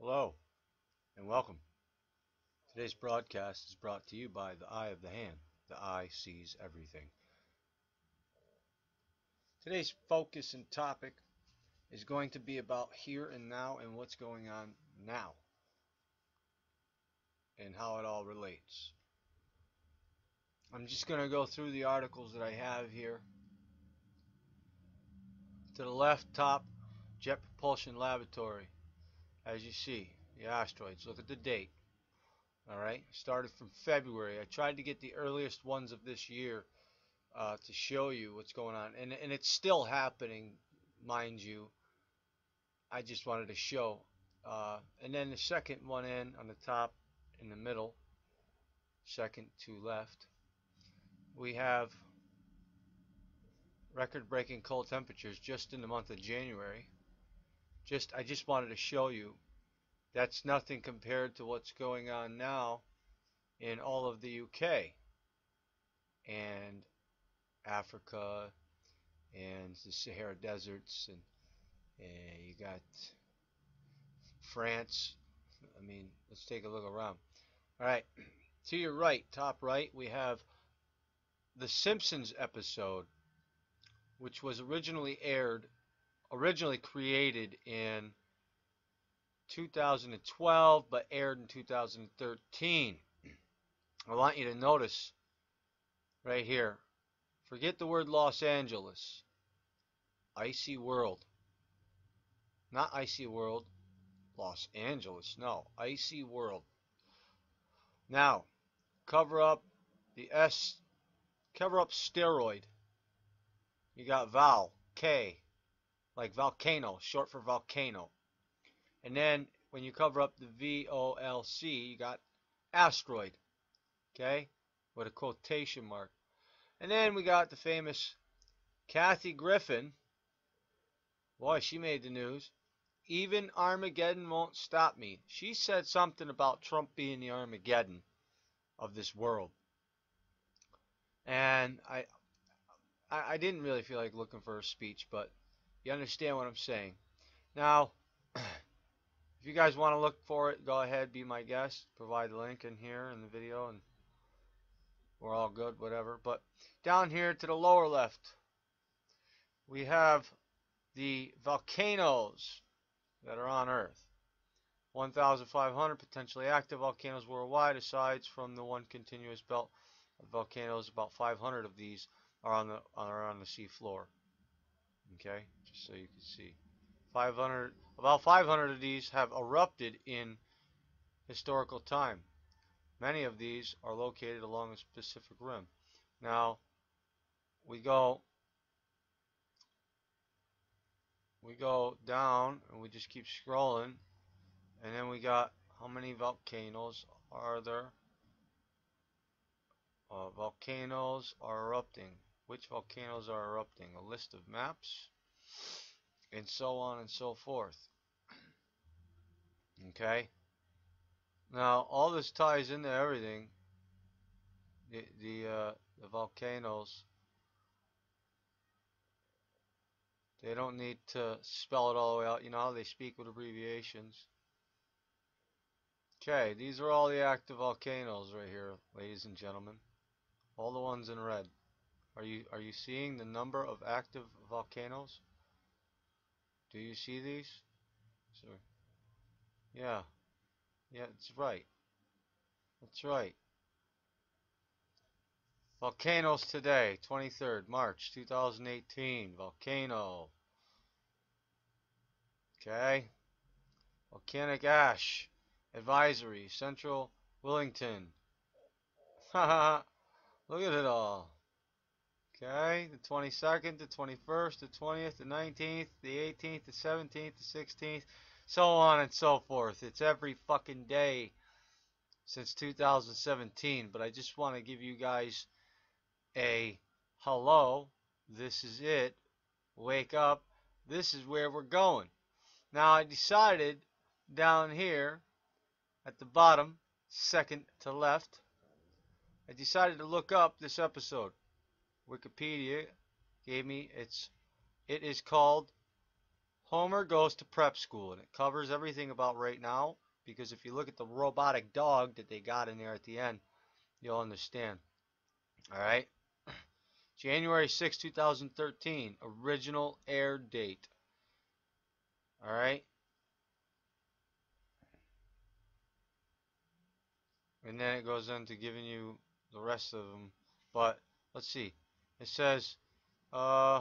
Hello and welcome. Today's broadcast is brought to you by the Eye of the Hand. The eye sees everything. Today's focus and topic is going to be about here and now and what's going on now and how it all relates. I'm just going to go through the articles that I have here. To the left top, Jet Propulsion Laboratory. As you see, the asteroids. Look at the date. Alright, started from February. I tried to get the earliest ones of this year to show you what's going on. And it's still happening, mind you. I just wanted to show. And then the second one on the top, in the middle, second to left, we have record-breaking cold temperatures just in the month of January. I just wanted to show you that's nothing compared to what's going on now in all of the UK and Africa and the Sahara deserts, and you got France. I mean, let's take a look around. All right, to your right, top right, we have the Simpsons episode, which was originally created in 2012, but aired in 2013. I want you to notice right here, forget the word Los Angeles, Icy World. Not Icy World, Los Angeles, no, Icy World. Now, cover up steroid. You got Val, K, like volcano, short for volcano. And then when you cover up the VOLC, you got asteroid, okay, with a quotation mark. And then we got the famous Kathy Griffin. Boy, she made the news. Even Armageddon won't stop me. She said something about Trump being the Armageddon of this world. And I didn't really feel like looking for her speech, but you understand what I'm saying. Now, if you guys want to look for it, go ahead, be my guest. Provide the link in here in the video, and we're all good, whatever. But down here to the lower left, we have the volcanoes that are on Earth. 1,500 potentially active volcanoes worldwide, aside from the one continuous belt of volcanoes. About 500 of these are on the sea floor. Okay, just so you can see. About 500 of these have erupted in historical time. Many of these are located along the Pacific Rim. Now, we go down and we just keep scrolling, and then we got how many volcanoes are there? Volcanoes are erupting. Which volcanoes are erupting? A list of maps, and so on and so forth. Okay. Now all this ties into everything. The volcanoes. They don't need to spell it all the way out. You know how they speak with abbreviations. Okay, these are all the active volcanoes right here, ladies and gentlemen. All the ones in red. Are you seeing the number of active volcanoes? Do you see these? So, yeah. Yeah, it's right. That's right. Volcanoes today, 23rd March 2018. Volcano. Okay. Volcanic ash advisory, Central Willington. Haha. Look at it all. Okay, the 22nd, the 21st, the 20th, the 19th, the 18th, the 17th, the 16th, so on and so forth. It's every fucking day since 2017, but I just want to give you guys a hello. This is it. Wake up. This is where we're going. Now, I decided down here at the bottom, second to left, I decided to look up this episode. Wikipedia gave me it is called Homer goes to prep school, and it covers everything about right now. Because if you look at the robotic dog that they got in there at the end, you'll understand. All right. January 6, 2013, original air date. All right. And then it goes into giving you the rest of them. But let's see. It says, I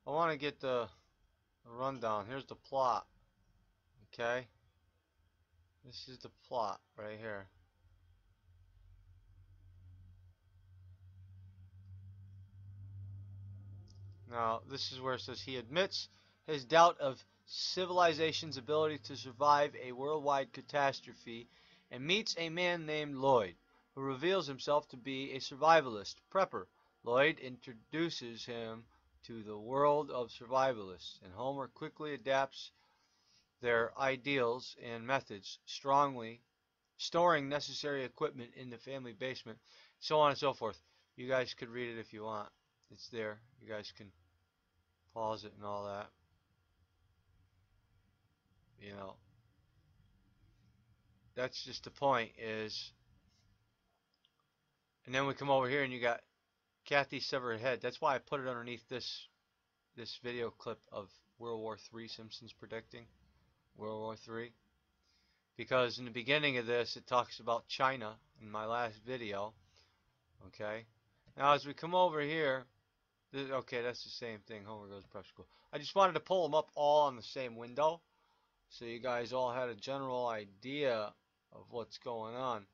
want to get the rundown. Here's the plot. Okay. This is the plot right here. Now, this is where it says he admits his doubt of civilization's ability to survive a worldwide catastrophe and meets a man named Lloyd, who reveals himself to be a survivalist prepper. Lloyd introduces him to the world of survivalists, and Homer quickly adapts their ideals and methods, strongly storing necessary equipment in the family basement, so on and so forth. You guys could read it if you want. It's there. You guys can pause it and all that. You know, that's just the point is, and then we come over here and you got Kathy's severed head. That's why I put it underneath this video clip of World War III, Simpsons predicting World War III. Because in the beginning of this, it talks about China in my last video. Okay. Now as we come over here, okay, that's the same thing. Homer goes to prep school. I just wanted to pull them up all on the same window, so you guys all had a general idea of what's going on.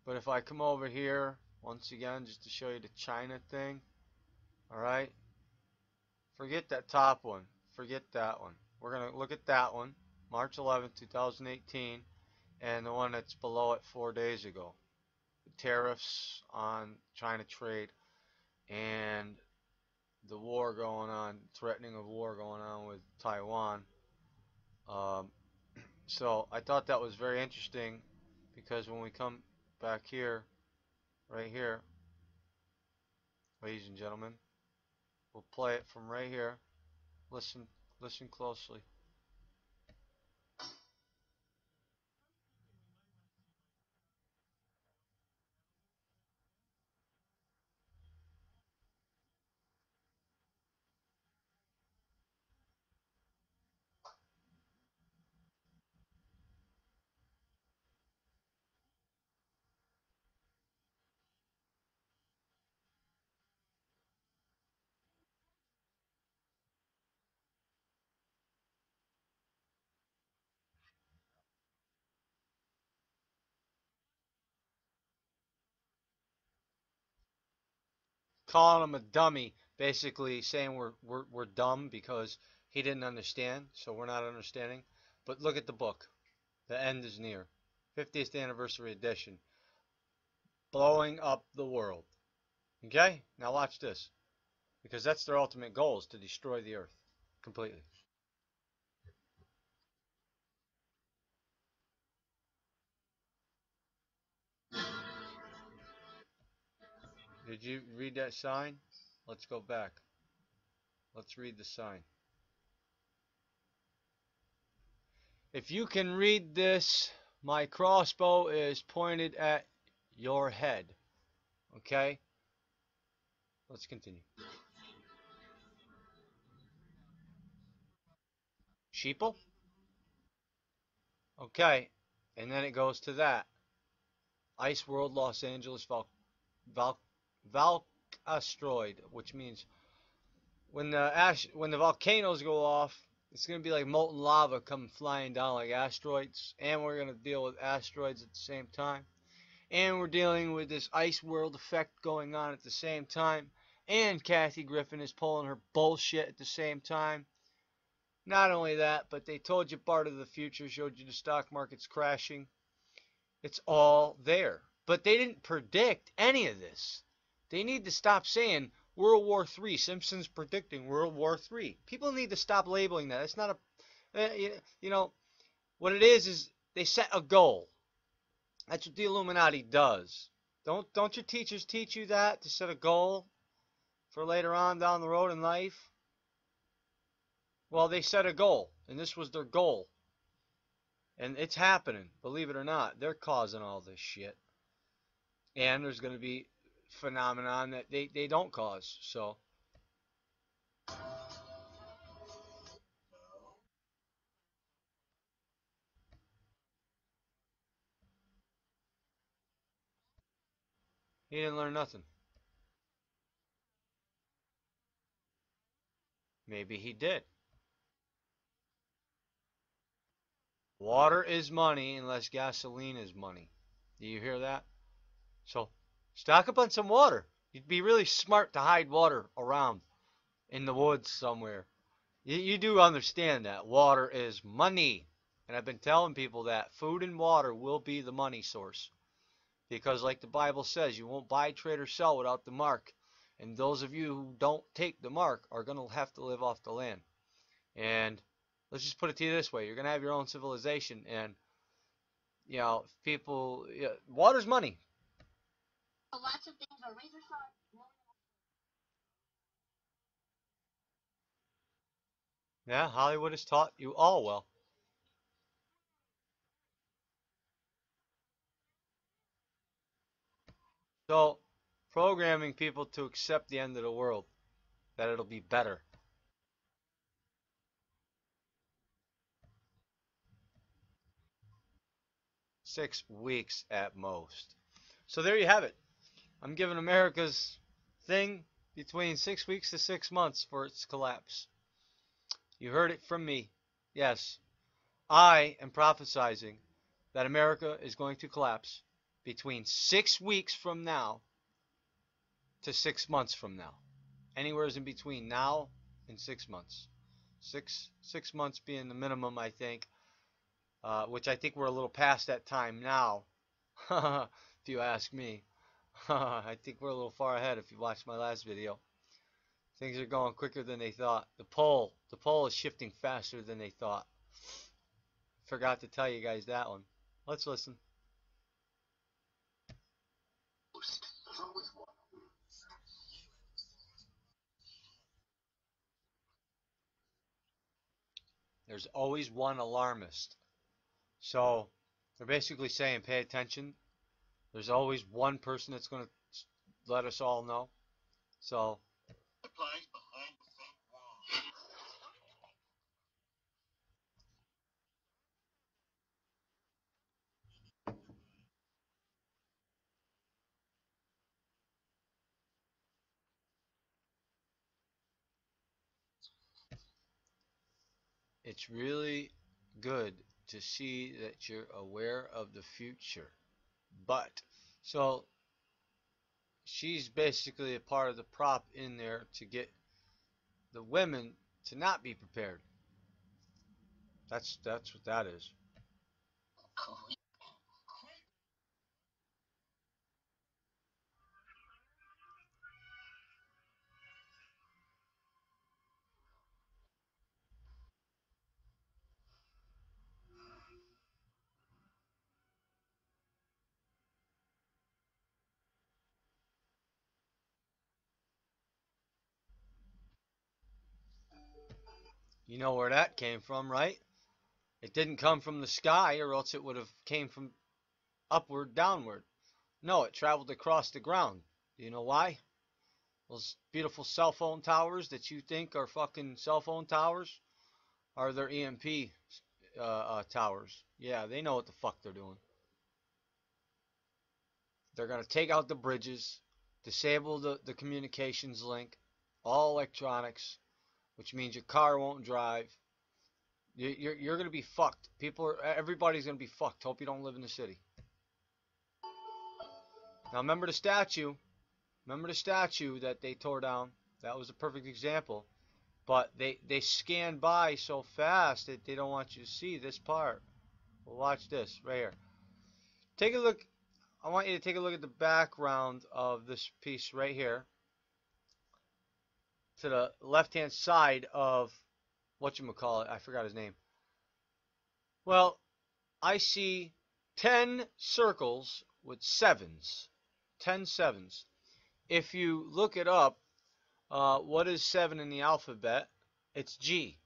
But if I come over here, once again, just to show you the China thing, alright, forget that top one. Forget that one. We're going to look at that one, March 11th, 2018, and the one that's below it 4 days ago. The tariffs on China trade and the war going on, threatening of war going on with Taiwan. So I thought that was very interesting because when we come back here, right here, ladies and gentlemen, we'll play it from right here. Listen closely. Calling him a dummy, basically saying we're dumb because he didn't understand, so we're not understanding. But look at the book. The end is near. 50th anniversary edition. Blowing up the world. Okay? Now watch this. Because that's their ultimate goal, is to destroy the earth completely. Did you read that sign? Let's go back. Let's read the sign. If you can read this, my crossbow is pointed at your head. Okay? Let's continue. Sheeple? Okay. And then it goes to that. Ice World, Los Angeles, Valkastroid, which means when the volcanoes go off, it's going to be like molten lava coming flying down like asteroids, and we're going to deal with asteroids at the same time, and we're dealing with this ice world effect going on at the same time, and Kathy Griffin is pulling her bullshit at the same time. Not only that, but they told you part of the future, showed you the stock market's crashing. It's all there. But they didn't predict any of this. They need to stop saying World War III, Simpsons predicting World War III. People need to stop labeling that. It's not a, you know, what it is they set a goal. That's what the Illuminati does. Don't your teachers teach you that, to set a goal for later on down the road in life? Well, they set a goal, and this was their goal. And it's happening, believe it or not. They're causing all this shit. And there's going to be phenomenon that they don't cause. So he didn't learn nothing. Maybe he did. Water is money unless gasoline is money. Do you hear that? So stock up on some water. You'd be really smart to hide water around in the woods somewhere. You do understand that water is money. And I've been telling people that food and water will be the money source. Because like the Bible says, you won't buy, trade, or sell without the mark. And those of you who don't take the mark are going to have to live off the land. And let's just put it to you this way. You're going to have your own civilization. And, you know, people, water's money. Lots of things are razor sharp. Yeah, Hollywood has taught you all well. So, programming people to accept the end of the world, that it'll be better. Six weeks at most. So there you have it. I'm giving America's thing between 6 weeks to 6 months for its collapse. You heard it from me. Yes, I am prophesizing that America is going to collapse between 6 weeks from now to 6 months from now. Anywhere in between now and 6 months. Six months being the minimum, I think. Which I think we're a little past that time now, if you ask me. I think we're a little far ahead if you watched my last video. Things are going quicker than they thought. The pole is shifting faster than they thought. Forgot to tell you guys that one. Let's listen. There's always one alarmist. So they're basically saying pay attention. There's always one person that's going to let us all know. So it's really good to see that you're aware of the future. But so she's basically a part of the prop in there to get the women to not be prepared. That's what that is. You know where that came from, right? It didn't come from the sky, or else it would have came from upward, downward. No, it traveled across the ground. Do you know why? Those beautiful cell phone towers that you think are fucking cell phone towers are their EMP towers. Yeah, they know what the fuck they're doing. They're going to take out the bridges, disable the communications link, all electronics, which means your car won't drive. You're going to be fucked. Everybody's going to be fucked. Hope you don't live in the city. Now remember the statue. Remember the statue that they tore down? That was a perfect example. But they scan by so fast that they don't want you to see this part. Well, watch this right here. Take a look. I want you to take a look at the background of this piece right here. To the left-hand side of whatchamacallit. I forgot his name. Well, I see 10 circles with sevens. 10 sevens. If you look it up, What is 7 in the alphabet? It's G.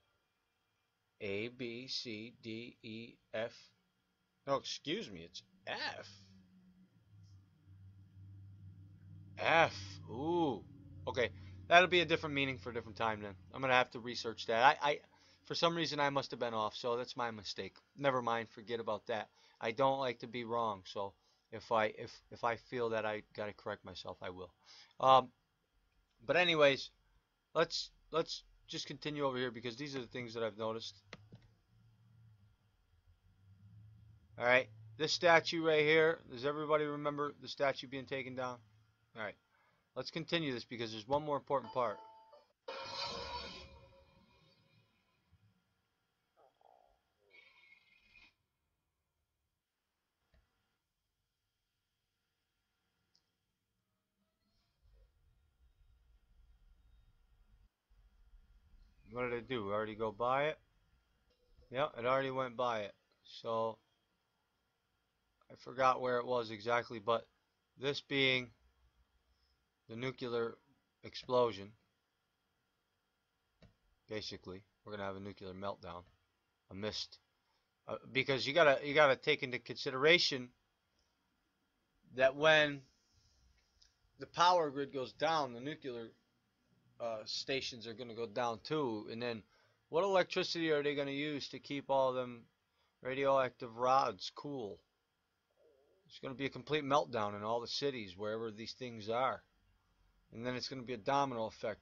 A, B, C, D, E, F. No, excuse me, it's F. F. Ooh. Okay, that'll be a different meaning for a different time then. I'm gonna have to research that. For some reason, I must have been off, so that's my mistake. Never mind. Forget about that. I don't like to be wrong, so if I feel that I gotta correct myself, I will. Um, but anyways, let's just continue over here because these are the things that I've noticed. All right, this statue right here. Does everybody remember the statue being taken down? All right, let's continue this because there's one more important part. What did it do? Already go by it? Yeah, it already went by it. So I forgot where it was exactly, but this being the nuclear explosion, basically, we're gonna have a nuclear meltdown, a mist, because you gotta take into consideration that when the power grid goes down, the nuclear stations are gonna go down too, and then what electricity are they gonna use to keep all them radioactive rods cool? It's going to be a complete meltdown in all the cities wherever these things are. And then it's going to be a domino effect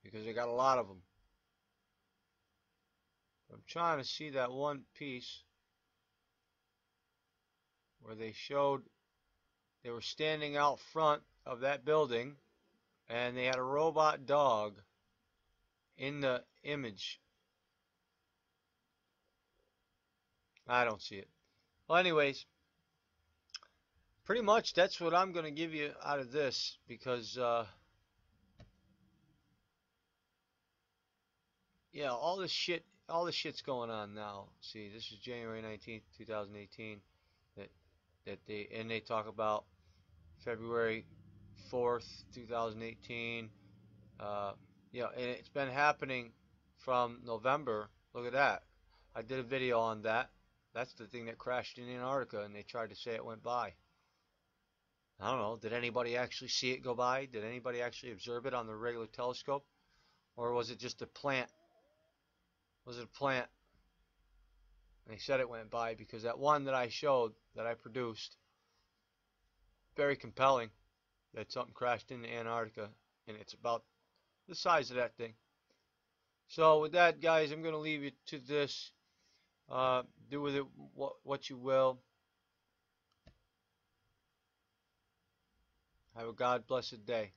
because they got a lot of them. I'm trying to see that one piece where they showed they were standing out front of that building and they had a robot dog in the image. I don't see it. Well, anyways, pretty much that's what I'm going to give you out of this because, yeah, all this shit's going on now. See, this is January 19th, 2018. That they talk about February 4th, 2018. Uh, and it's been happening from November. Look at that. I did a video on that. That's the thing that crashed in Antarctica, and they tried to say it went by. I don't know. Did anybody actually see it go by? Did anybody actually observe it on the regular telescope? Or was it just a plant? Was it a plant? And they said it went by because that one that I showed, that I produced, very compelling, that something crashed into Antarctica, and it's about the size of that thing. So with that, guys, I'm going to leave you to this. Do with it what you will. Have a God blessed day.